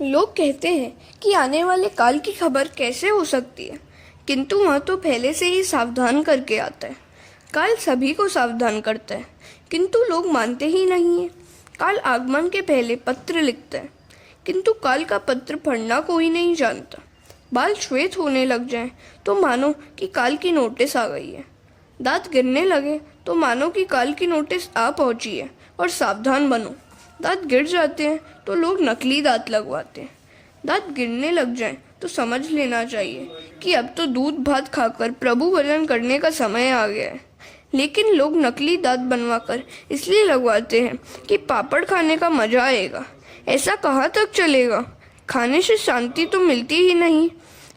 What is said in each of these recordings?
लोग कहते हैं कि आने वाले काल की खबर कैसे हो सकती है, किंतु वह तो पहले से ही सावधान करके आता है। काल सभी को सावधान करता है, किंतु लोग मानते ही नहीं हैं। काल आगमन के पहले पत्र लिखता है, किंतु काल का पत्र पढ़ना कोई नहीं जानता। बाल श्वेत होने लग जाएं तो मानो कि काल की नोटिस आ गई है। दांत गिरने लगे तो मानो कि काल की नोटिस आ पहुंची है और सावधान बनो। दांत गिर जाते हैं तो लोग नकली दांत लगवाते हैं। दांत गिरने लग जाएं तो समझ लेना चाहिए कि अब तो दूध भात खाकर प्रभु भजन करने का समय आ गया है। लेकिन लोग नकली दांत बनवाकर इसलिए लगवाते हैं कि पापड़ खाने का मजा आएगा। ऐसा कहाँ तक चलेगा? खाने से शांति तो मिलती ही नहीं,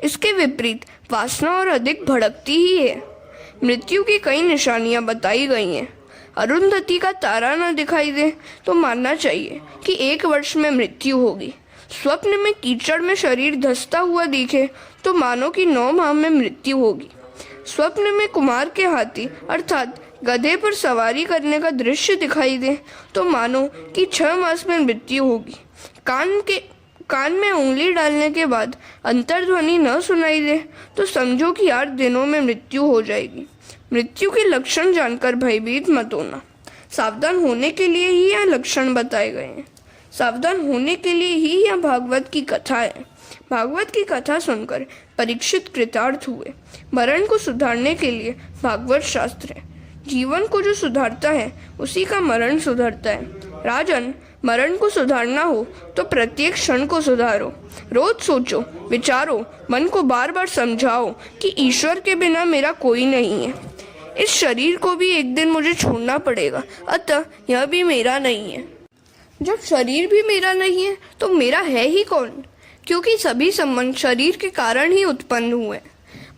इसके विपरीत वासना और अधिक भड़कती ही है। मृत्यु की कई निशानियां बताई गई हैं। अरुंधति का तारा न दिखाई दे तो मानना चाहिए कि 1 वर्ष में मृत्यु होगी। स्वप्न में कीचड़ में शरीर धंसता हुआ दिखे तो मानो कि 9 माह में मृत्यु होगी। स्वप्न में कुमार के हाथी अर्थात गधे पर सवारी करने का दृश्य दिखाई दे तो मानो कि 6 मास में मृत्यु होगी। कान में उंगली डालने के बाद अंतर्ध्वनि न सुनाई दे तो समझो कि 8 दिनों में मृत्यु हो जाएगी। मृत्यु के लक्षण जानकर भयभीत मत होना। सावधान होने के लिए ही यह लक्षण बताए गए हैं। सावधान होने के लिए ही यह भागवत की कथा है। भागवत की कथा सुनकर परीक्षित कृतार्थ हुए। मरण को सुधारने के लिए भागवत शास्त्र है। जीवन को जो सुधारता है उसी का मरण सुधरता है। राजन, मरण को सुधारना हो तो प्रत्येक क्षण को सुधारो। रोज सोचो, विचारो, मन को बार बार समझाओ कि ईश्वर के बिना मेरा कोई नहीं है। इस शरीर को भी एक दिन मुझे छोड़ना पड़ेगा, अतः यह भी मेरा नहीं है। जब शरीर भी मेरा नहीं है तो मेरा है ही कौन? क्योंकि सभी संबंध शरीर के कारण ही उत्पन्न हुए।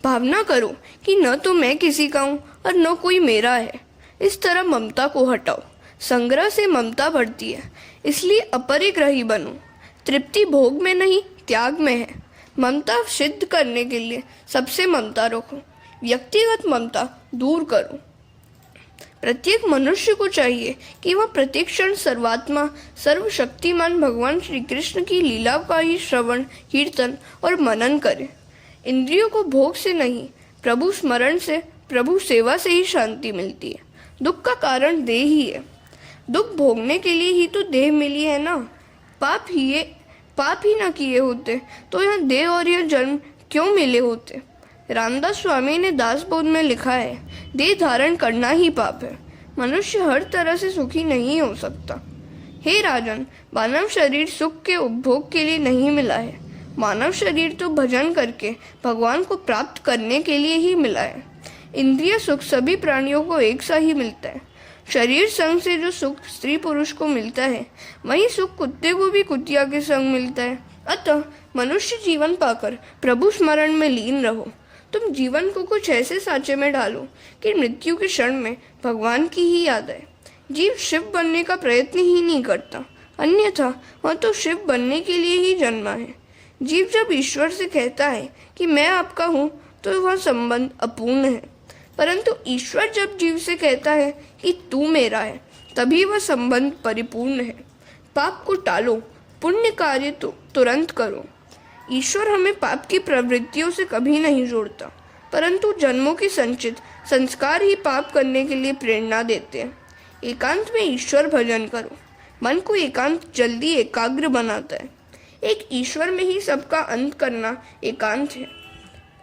भावना करो कि न तो मैं किसी का हूँ और न कोई मेरा है। इस तरह ममता को हटाओ। संग्रह से ममता बढ़ती है, इसलिए अपरिग्रही बनो। तृप्ति भोग में नहीं, त्याग में है। ममता सिद्ध करने के लिए सबसे ममता रखो। व्यक्तिगत ममता दूर करो। प्रत्येक मनुष्य को चाहिए कि वह प्रत्येक क्षण सर्वात्मा सर्वशक्तिमान भगवान श्री कृष्ण की लीला का ही श्रवण, कीर्तन और मनन करे। इंद्रियों को भोग से नहीं, प्रभु स्मरण से, प्रभु सेवा से ही शांति मिलती है। दुख का कारण देह ही है। दुख भोगने के लिए ही तो देह मिली है ना। पाप ही ना किए होते तो यह देह और यह जन्म क्यों मिले होते। रामदास स्वामी ने दासबोध में लिखा है, देह धारण करना ही पाप है। मनुष्य हर तरह से सुखी नहीं हो सकता। हे राजन, मानव शरीर सुख के उपभोग के लिए नहीं मिला है। मानव शरीर तो भजन करके भगवान को प्राप्त करने के लिए ही मिला है। इंद्रिय सुख सभी प्राणियों को एक सा ही मिलता है। शरीर संग से जो सुख स्त्री पुरुष को मिलता है, वही सुख कुत्ते को भी कुतिया के संग मिलता है। अतः मनुष्य जीवन पाकर प्रभु स्मरण में लीन रहो। तुम जीवन को कुछ ऐसे सांचे में डालो कि मृत्यु के क्षण में भगवान की ही याद आए। जीव शिव बनने का प्रयत्न ही नहीं करता, अन्यथा वह तो शिव बनने के लिए ही जन्मा है। जीव जब ईश्वर से कहता है कि मैं आपका हूँ तो वह संबंध अपूर्ण है, परंतु ईश्वर जब जीव से कहता है कि तू मेरा है, तभी वह संबंध परिपूर्ण है। पाप को टालो, पुण्य कार्य तो तुरंत करो। ईश्वर हमें पाप की प्रवृत्तियों से कभी नहीं जोड़ता, परंतु जन्मों के संचित संस्कार ही पाप करने के लिए प्रेरणा देते हैं। एकांत में ईश्वर भजन करो। मन को एकांत जल्दी एकाग्र बनाता है। एक ईश्वर में ही सबका अंत करना एकांत है।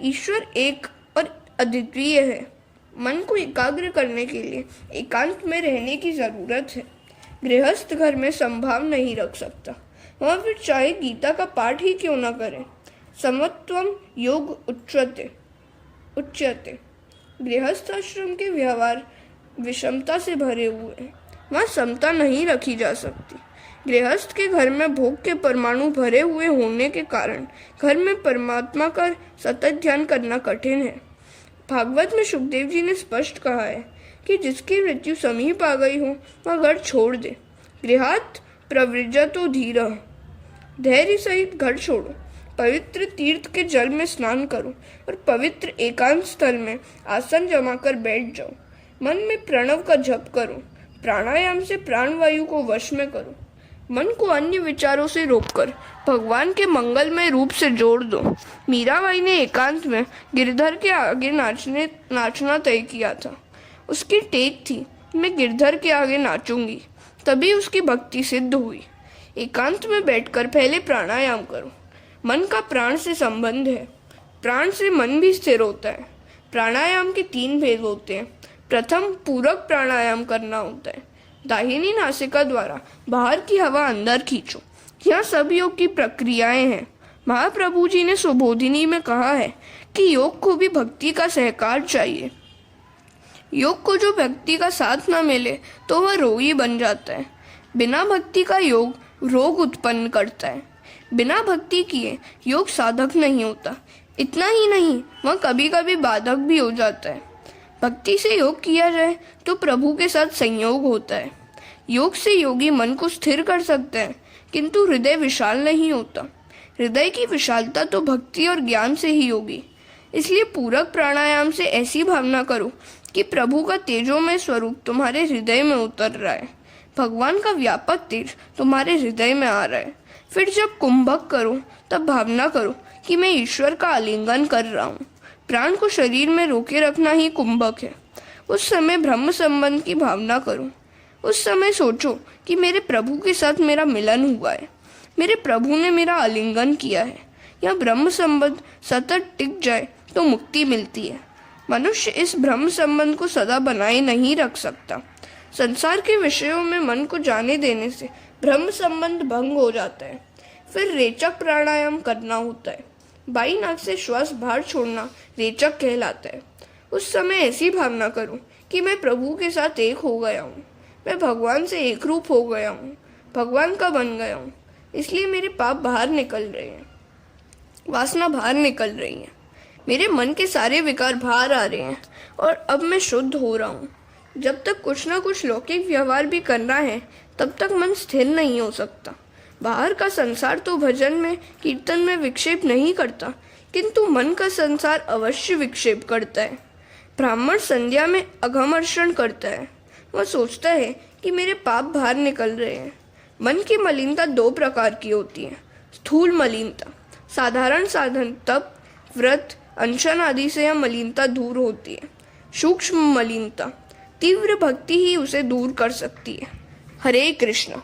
ईश्वर एक और अद्वितीय है। मन को एकाग्र करने के लिए एकांत में रहने की जरूरत है। गृहस्थ घर में संभाव नहीं रख सकता, वह फिर चाहे गीता का पाठ ही क्यों न करे। समत्वम योग उच्यते। गृहस्थ आश्रम के व्यवहार विषमता से भरे हुए हैं, वहाँ समता नहीं रखी जा सकती। गृहस्थ के घर में भोग के परमाणु भरे हुए होने के कारण घर में परमात्मा का सतत ध्यान करना कठिन है। भागवत में सुखदेव जी ने स्पष्ट कहा है कि जिसकी मृत्यु समीप आ गई हो वह घर छोड़ दे। गृहात् प्रव्रजतो धीरः। धैर्य सहित घर छोड़ो। पवित्र तीर्थ के जल में स्नान करो और पवित्र एकांत स्थल में आसन जमाकर बैठ जाओ। मन में प्रणव का जप करो। प्राणायाम से प्राणवायु को वश में करो। मन को अन्य विचारों से रोककर भगवान के मंगलमय रूप से जोड़ दो। मीराबाई ने एकांत में गिरधर के आगे नाचना तय किया था। उसकी टेक थी, मैं गिरधर के आगे नाचूंगी, तभी उसकी भक्ति सिद्ध हुई। एकांत में बैठकर पहले प्राणायाम करो। मन का प्राण से संबंध है, प्राण से मन भी स्थिर होता है। प्राणायाम के 3 भेद होते हैं। प्रथम पूरक प्राणायाम करना होता है। दाहिनी नासिका द्वारा बाहर की हवा अंदर खींचो। यह सब योग की प्रक्रियाएं हैं। महाप्रभु जी ने सुबोधिनी में कहा है कि योग को भी भक्ति का सहकार चाहिए। योग को जो व्यक्ति का साथ न मिले तो वह रोगी बन जाता है। बिना भक्ति का योग रोग उत्पन्न करता है। बिना भक्ति किए योग साधक नहीं होता। इतना ही नहीं, वह कभी कभी बाधक भी हो जाता है। भक्ति से योग किया जाए तो प्रभु के साथ संयोग होता है। योग से योगी मन को स्थिर कर सकते हैं, किंतु हृदय विशाल नहीं होता। हृदय की विशालता तो भक्ति और ज्ञान से ही होगी। इसलिए पूरक प्राणायाम से ऐसी भावना करो कि प्रभु का तेजोमय स्वरूप तुम्हारे हृदय में उतर रहा है, भगवान का व्यापक तेज तुम्हारे हृदय में आ रहा है। फिर जब कुंभक करो तब भावना करो कि मैं ईश्वर का आलिंगन कर रहा हूँ। प्राण को शरीर में रोके रखना ही कुंभक है। उस समय ब्रह्म संबंध की भावना करो। उस समय सोचो कि मेरे प्रभु के साथ मेरा मिलन हुआ है, मेरे प्रभु ने मेरा आलिंगन किया है। यह ब्रह्म संबंध सतत टिक जाए तो मुक्ति मिलती है। मनुष्य इस ब्रह्म संबंध को सदा बनाए नहीं रख सकता। संसार के विषयों में मन को जाने देने से ब्रह्म संबंध भंग हो जाता है। फिर रेचक प्राणायाम करना होता है। बाई नाक से श्वास बाहर छोड़ना रेचक कहलाता है। उस समय ऐसी भावना करो कि मैं प्रभु के साथ एक हो गया हूँ, मैं भगवान से एक रूप हो गया हूँ, भगवान का बन गया हूँ। इसलिए मेरे पाप बाहर निकल रहे हैं, वासना बाहर निकल रही है, मेरे मन के सारे विकार बाहर आ रहे हैं और अब मैं शुद्ध हो रहा हूँ। जब तक कुछ ना कुछ लौकिक व्यवहार भी करना है तब तक मन स्थिर नहीं हो सकता। बाहर का संसार तो भजन में, कीर्तन में विक्षेप नहीं करता, किंतु मन का संसार अवश्य विक्षेप करता है। ब्राह्मण संध्या में अघमर्षण करता है। वह सोचता है कि मेरे पाप बाहर निकल रहे हैं। मन की मलिनता 2 प्रकार की होती है। स्थूल मलिनता, साधारण साधन, तप, व्रत, अनशन आदि से यह मलिनता दूर होती है। सूक्ष्म मलिनता, तीव्र भक्ति ही उसे दूर कर सकती है। हरे कृष्ण।